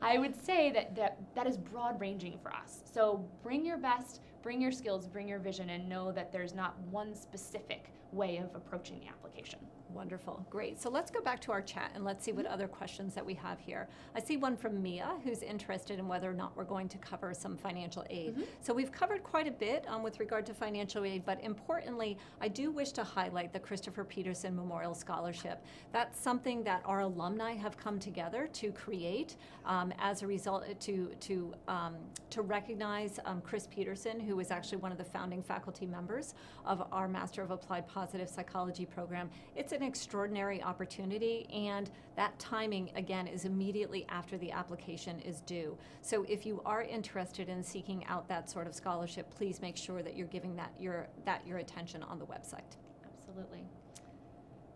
I would say that is broad ranging for us. So bring your best, bring your skills, bring your vision, and know that there's not one specific way of approaching the application. Wonderful, great. So let's go back to our chat and let's see what other questions that we have here. I see one from Mia who's interested in whether or not we're going to cover some financial aid. So we've covered quite a bit with regard to financial aid, but importantly, I do wish to highlight the Christopher Peterson Memorial Scholarship. That's something that our alumni have come together to create as a result to recognize Chris Peterson, who is actually one of the founding faculty members of our Master of Applied Positive Psychology program. It's an extraordinary opportunity, and that timing, again, is immediately after the application is due. So if you are interested in seeking out that sort of scholarship, please make sure that you're giving that your attention on the website. Absolutely.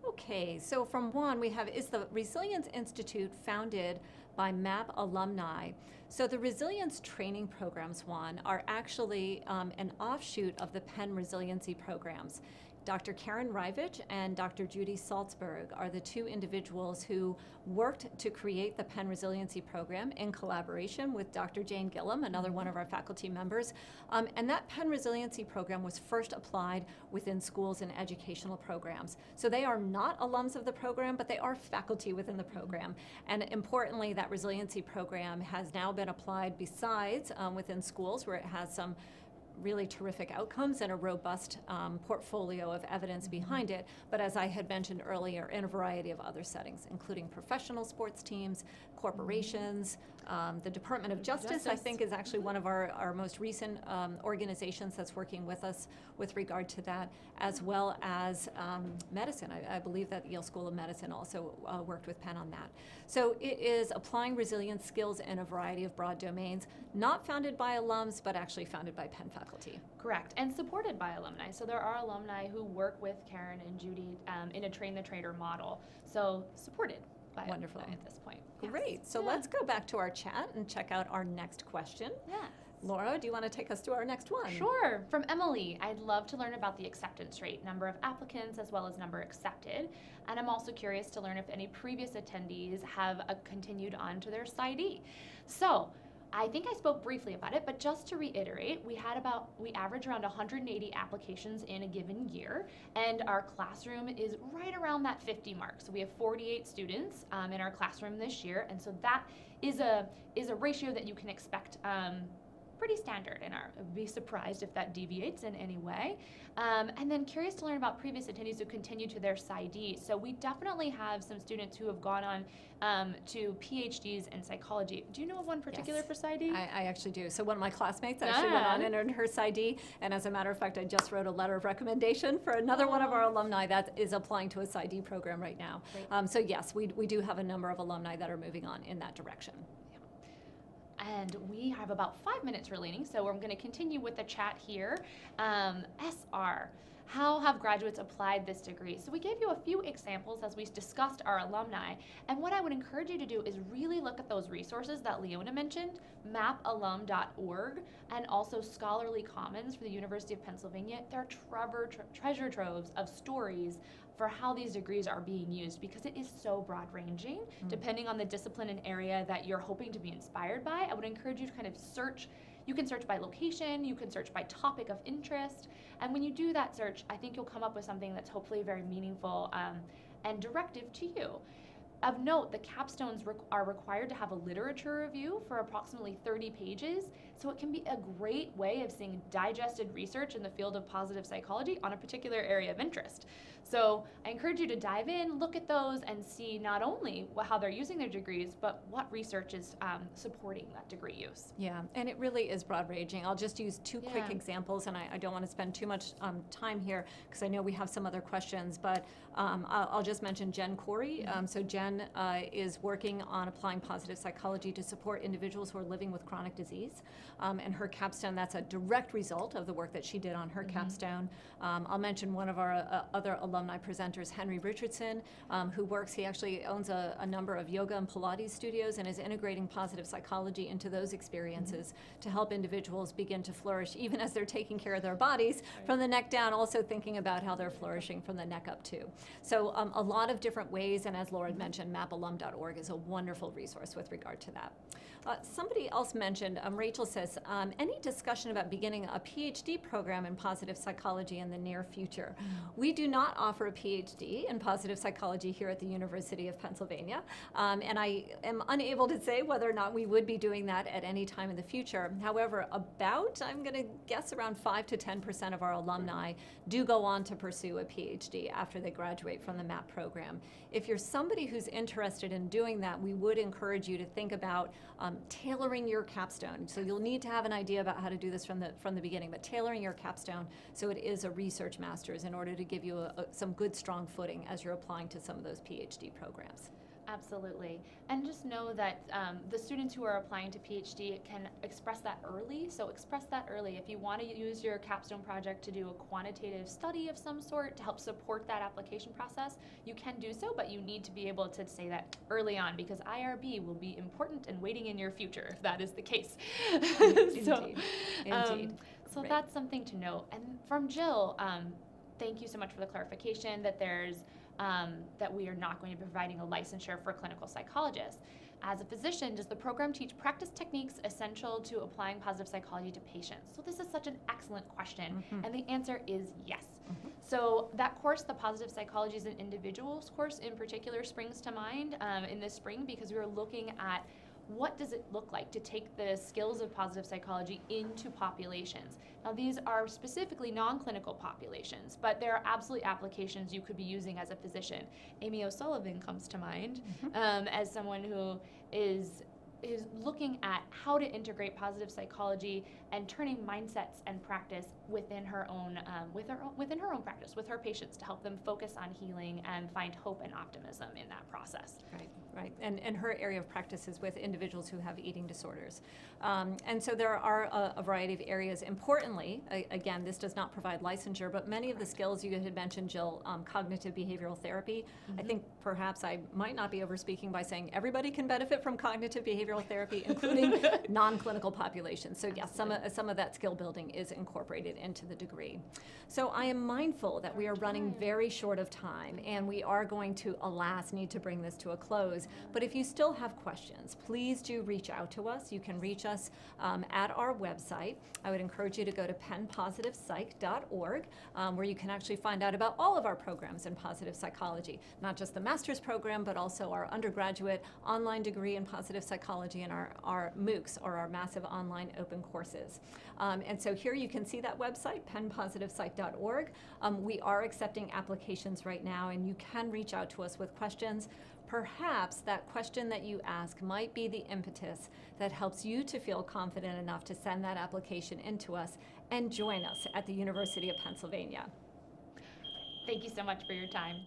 Okay, so from Juan, we have, is the Resilience Institute founded by MAPP alumni? So the resilience training programs, Juan, are actually an offshoot of the Penn resiliency programs. Dr. Karen Rivich and Dr. Judy Salzberg are the 2 individuals who worked to create the Penn Resiliency Program in collaboration with Dr. Jane Gillum, another one of our faculty members. And that Penn Resiliency Program was first applied within schools and educational programs. So they are not alums of the program, but they are faculty within the program. And importantly, that resiliency program has now been applied besides within schools where it has some really terrific outcomes and a robust portfolio of evidence behind it, but as I had mentioned earlier, in a variety of other settings, including professional sports teams, corporations, the Department of Justice, I think, is actually one of our most recent organizations that's working with us with regard to that, as well as medicine. I believe that Yale School of Medicine also worked with Penn on that. So it is applying resilience skills in a variety of broad domains, not founded by alums, but actually founded by Penn faculty. Correct, and supported by alumni. So there are alumni who work with Karen and Judy in a train-the-trainer model. So supported by Wonderful. alumni at this point. Great. So Yeah. let's go back to our chat and check out our next question. Yes. Laura, do you want to take us to our next one? Sure. From Emily, I'd love to learn about the acceptance rate, number of applicants as well as number accepted. And I'm also curious to learn if any previous attendees have continued on to their PsyD. So I think I spoke briefly about it, but just to reiterate, we average around 180 applications in a given year, and our classroom is right around that 50 mark. So we have 48 students in our classroom this year, and so that is a ratio that you can expect pretty standard in our, be surprised if that deviates in any way. And then curious to learn about previous attendees who continue to their PsyD. So we definitely have some students who have gone on to PhDs in psychology. Do you know of one particular Yes. for PsyD? I actually do. So one of my classmates actually went on and earned her PsyD, and as a matter of fact, I just wrote a letter of recommendation for another one of our alumni that is applying to a PsyD program right now. Great. So yes, we do have a number of alumni that are moving on in that direction. And we have about 5 minutes remaining, so we're going to continue with the chat here. SR, how have graduates applied this degree? So we gave you a few examples as we discussed our alumni, and what I would encourage you to do is really look at those resources that Leona mentioned, mappalum.org, and also Scholarly Commons for the University of Pennsylvania. There are treasure troves of stories for how these degrees are being used, because it is so broad-ranging. Depending on the discipline and area that you're hoping to be inspired by, I would encourage you to kind of search. You can search by location, you can search by topic of interest, and when you do that search, I think you'll come up with something that's hopefully very meaningful and directive to you. Of note, the capstones are required to have a literature review for approximately 30 pages, so it can be a great way of seeing digested research in the field of positive psychology on a particular area of interest. So I encourage you to dive in, look at those, and see not only how they're using their degrees, but what research is supporting that degree use. Yeah, and it really is broad-ranging. I'll just use two quick Yeah. examples, and I don't want to spend too much time here because I know we have some other questions, but I'll just mention Jen Corey. So Jen is working on applying positive psychology to support individuals who are living with chronic disease. And her capstone, that's a direct result of the work that she did on her capstone. I'll mention one of our other alumni presenters, Henry Richardson, he actually owns a number of yoga and Pilates studios and is integrating positive psychology into those experiences to help individuals begin to flourish, even as they're taking care of their bodies from the neck down, also thinking about how they're flourishing from the neck up too. So a lot of different ways, and as Laura had mentioned, mappalum.org is a wonderful resource with regard to that. Somebody else mentioned, Rachel says, any discussion about beginning a PhD program in positive psychology in the near future? We do not offer a PhD in positive psychology here at the University of Pennsylvania, and I am unable to say whether or not we would be doing that at any time in the future. However, I'm going to guess around 5 to 10% of our alumni do go on to pursue a PhD after they graduate from the MAPP program. If you're somebody who's interested in doing that, we would encourage you to think about tailoring your capstone. So you'll need to have an idea about how to do this from the beginning, but tailoring your capstone so it is a research master's in order to give you some good, strong footing as you're applying to some of those PhD programs. Absolutely. And just know that the students who are applying to PhD can express that early. So express that early. If you want to use your capstone project to do a quantitative study of some sort to help support that application process, you can do so, but you need to be able to say that early on, because IRB will be important and waiting in your future if that is the case. Indeed. So Right. that's something to note. And from Jill, thank you so much for the clarification that that we are not going to be providing a licensure for clinical psychologists. As a physician, does the program teach practice techniques essential to applying positive psychology to patients? So this is such an excellent question, and the answer is yes. So that course, the Positive Psychology as an Individuals course in particular, springs to mind in this spring, because we were looking at what does it look like to take the skills of positive psychology into populations? Now, these are specifically non-clinical populations, but there are absolutely applications you could be using as a physician. Amy O'Sullivan comes to mind as someone who is looking at how to integrate positive psychology and turning mindsets and practice within her own practice with her patients to help them focus on healing and find hope and optimism in that process. Right. And her area of practice is with individuals who have eating disorders. And so there are a variety of areas. Importantly, again, this does not provide licensure, but many of the skills you had mentioned, Jill, cognitive behavioral therapy, I think perhaps I might not be overspeaking by saying everybody can benefit from cognitive behavioral therapy, including non-clinical populations. So yes, some of that skill building is incorporated into the degree. So I am mindful that we are running very short of time, and we are going to, alas, need to bring this to a close. But if you still have questions, please do reach out to us. You can reach us at our website. I would encourage you to go to penpositivepsych.org, where you can actually find out about all of our programs in positive psychology, not just the master's program, but also our undergraduate online degree in positive psychology and our MOOCs, or our massive online open courses. And so here you can see that website, penpositivepsych.org. We are accepting applications right now, and you can reach out to us with questions. Perhaps that question that you ask might be the impetus that helps you to feel confident enough to send that application into us and join us at the University of Pennsylvania. Thank you so much for your time.